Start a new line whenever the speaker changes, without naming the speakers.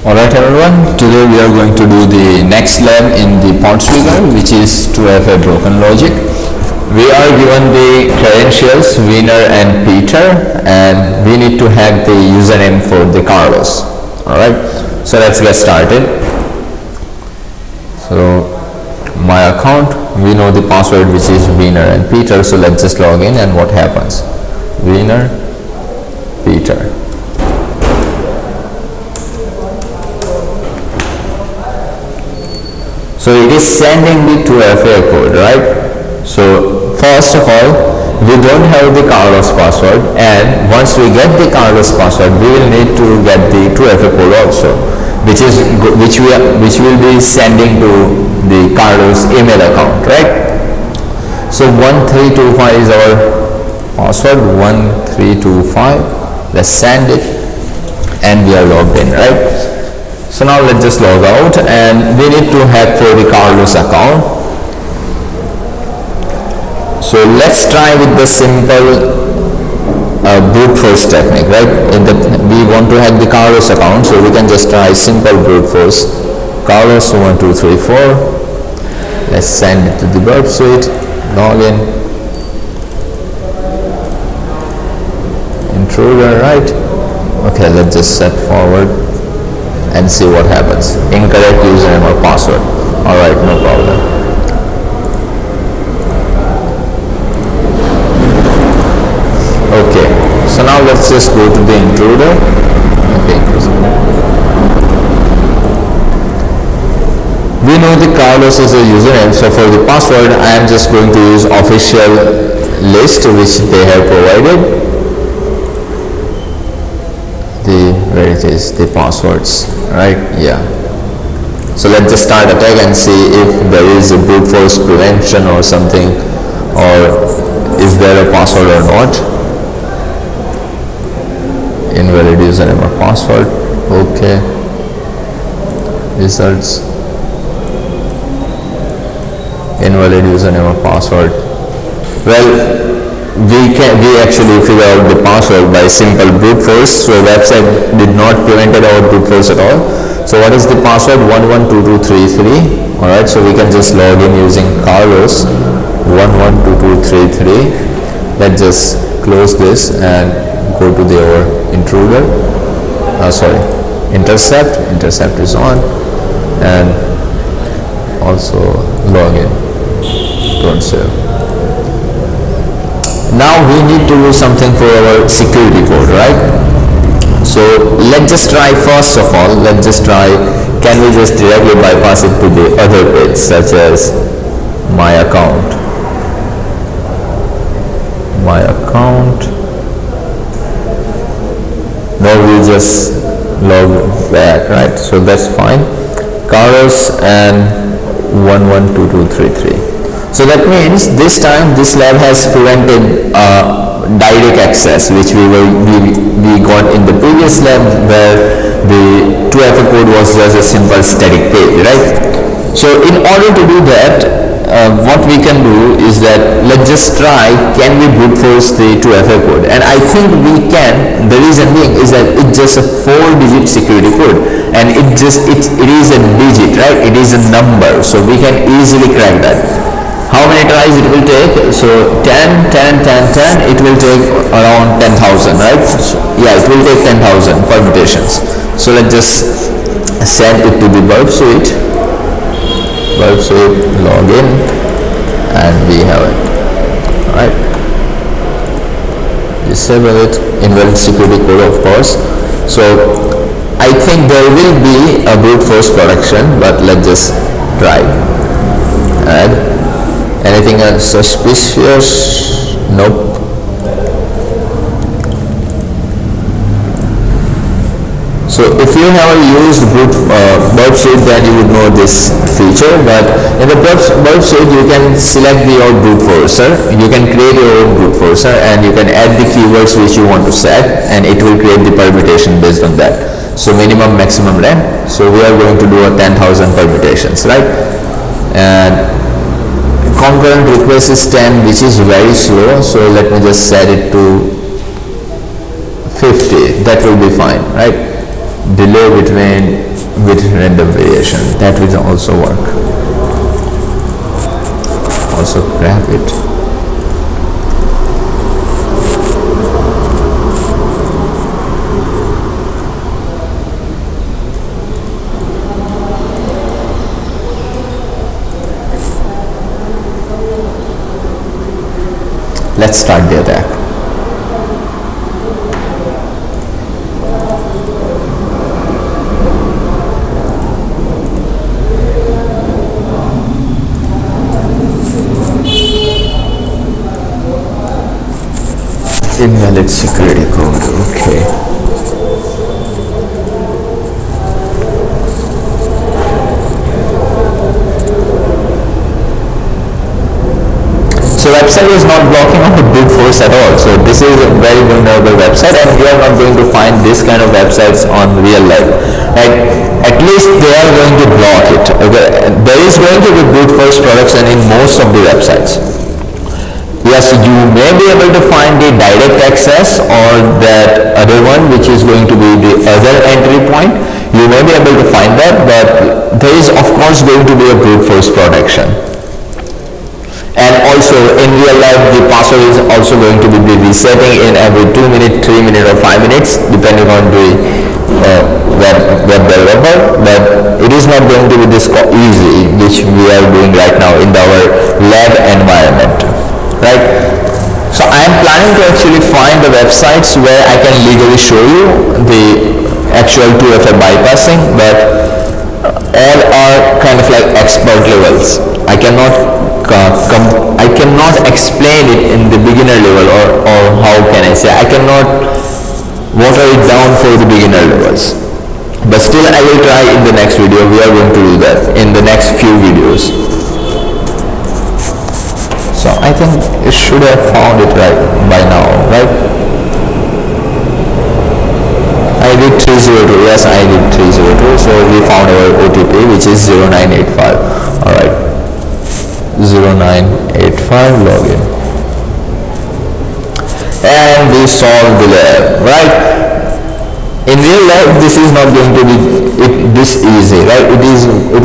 Alright everyone, today we are going to do the next lab in the POTS figure, which is to have a broken logic. We are given the credentials Wiener and Peter, and we need to have the username for the Carlos. Alright, so let's get started. So my account, we know the password, which is Wiener and Peter, so let's just log in and what happens? Wiener, Peter. So it is sending the 2FA code, right? So first of all, we don't have the Carlos password, and once we get the Carlos password, we will need to get the 2FA code also, which will be sending to the Carlos email account, right? So 1325 is our password, 1325. Let's send it, and we are logged in, right? So now let's just log out, and we need to have for the Carlos account. So let's try with the simple brute force technique, right? We want to hack the Carlos account, so we can just try simple brute force. Carlos 1234. Let's send it to the burp suite. Login. Intruder, right? Okay, let's just set forward and see what happens. Incorrect username or password. Alright, no problem. Okay, so now let's just go to the intruder. Okay. We know the Carlos is a username, so for the password I am just going to use official list which they have provided. Where it is, the passwords, right? Yeah. So let's just start attack and see if there is a brute force prevention or something, or is there a password or not. Invalid username or password. Okay. Results. Invalid username or password. Well, we actually figure out the password by simple brute force, so website did not prevent our brute force at all. So what is the password? 112233. Alright, so we can just log in using Carlos 112233. Let's just close this and go to our intruder. Intercept is on, and also log in. Don't save. Now we need to do something for our security code, right? So let's just try, first of all, can we just directly bypass it to the other page, such as my account. Now we just log back, right? So that's fine. Carlos and 112233. So that means this time this lab has prevented direct access, which we got in the previous lab, where the 2FA code was just a simple static page, right? So in order to do that, what we can do is that let's just try, can we brute force the 2FA code? And I think we can. The reason being is that it's just a 4-digit security code, and it is a digit, right? It is a number, so we can easily crack that. How many tries it will take? So 10, it will take around 10,000, right? So, yeah, it will take 10,000 permutations. So let's just send it to the burp suite, log in, and we have it. Alright. Disable it, invalid security code, of course. So I think there will be a brute force protection, but let's just try. Add. Anything else suspicious? Nope. So if you have used burp suite, then you would know this feature, but in the burp suite you can select your brute forcer, you can create your own brute forcer, and you can add the keywords which you want to set, and it will create the permutation based on that. So minimum, maximum length. So we are going to do a 10,000 permutations, right? And concurrent request is 10, which is very slow, so let me just set it to 50. That will be fine, right? delay between with random variation. That will also work. Also grab it. Let's start the attack. Invalid security code. Okay. So website is not blocking on the brute force at all. So this is a very vulnerable website, and we are not going to find this kind of websites on real life. Right? At least they are going to block it. Okay? There is going to be brute force protection in most of the websites. Yes, you may be able to find the direct access or that other one which is going to be the other entry point. You may be able to find that, but there is of course going to be a brute force protection. And also in real life the password is also going to be resetting in every 2 minutes, 3 minutes or 5 minutes depending on the web developer, but it is not going to be this easy which we are doing right now in our lab environment. Right? So I am planning to actually find the websites where I can legally show you the actual 2FA bypassing, but all are kind of like expert levels. I cannot explain it in the beginner level, or how can I say, I cannot water it down for the beginner levels. But still I will try in the next video. We are going to do that in the next few videos. So I think it should have found it right by now, right? I did 302, yes I did 302, so we found our OTP which is 0985, alright, 0985 login. And we solved the lab, right? In real life this is not going to be this easy, right? It